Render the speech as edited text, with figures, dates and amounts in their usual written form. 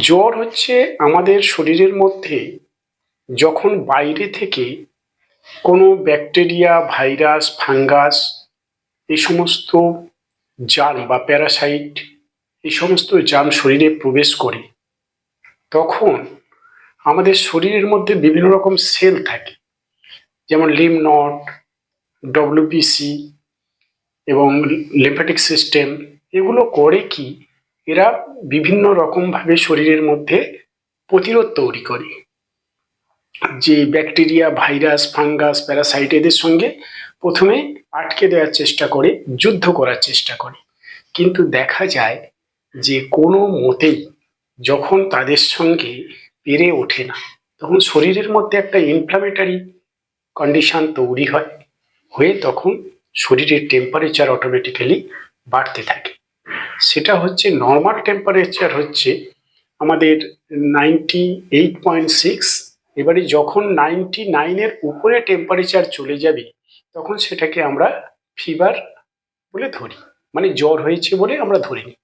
জ্বর হচ্ছে আমাদের শরীরের মধ্যে যখন বাইরে থেকে কোনো ব্যাকটেরিয়া, ভাইরাস, ফাঙ্গাস, এই সমস্ত জার্ম বা প্যারাসাইট, এই সমস্ত জার্ম শরীরে প্রবেশ করে, তখন আমাদের শরীরের মধ্যে বিভিন্ন রকম সেল থাকে, যেমন লিম্ফ নড, ডব্লিউবিসি এবং লিম্ফ্যাটিক সিস্টেম। এগুলো করে কি, এরা বিভিন্ন রকমভাবে শরীরের মধ্যে প্রতিরোধ তৈরি করে, যে ব্যাকটেরিয়া, ভাইরাস, ফাঙ্গাস, প্যারাসাইট এদের সঙ্গে প্রথমে আটকে দেওয়ার চেষ্টা করে, যুদ্ধ করার চেষ্টা করে। কিন্তু দেখা যায় যে কোনো মতেই যখন তাদের সঙ্গে পেরে ওঠে না, তখন শরীরের মধ্যে একটা ইনফ্লামেটারি কন্ডিশন তৈরি হয়, হয়ে তখন শরীরের টেম্পারেচার অটোমেটিক্যালি বাড়তে থাকে। সেটা হচ্ছে নর্মাল টেম্পারেচার হচ্ছে আমাদের 98.6। এবারে যখন 99-এর উপরে টেম্পারেচার চলে যাবে, তখন সেটাকে আমরা ফিভার বলে ধরি, মানে জ্বর হয়েছে বলে আমরা ধরে নিই।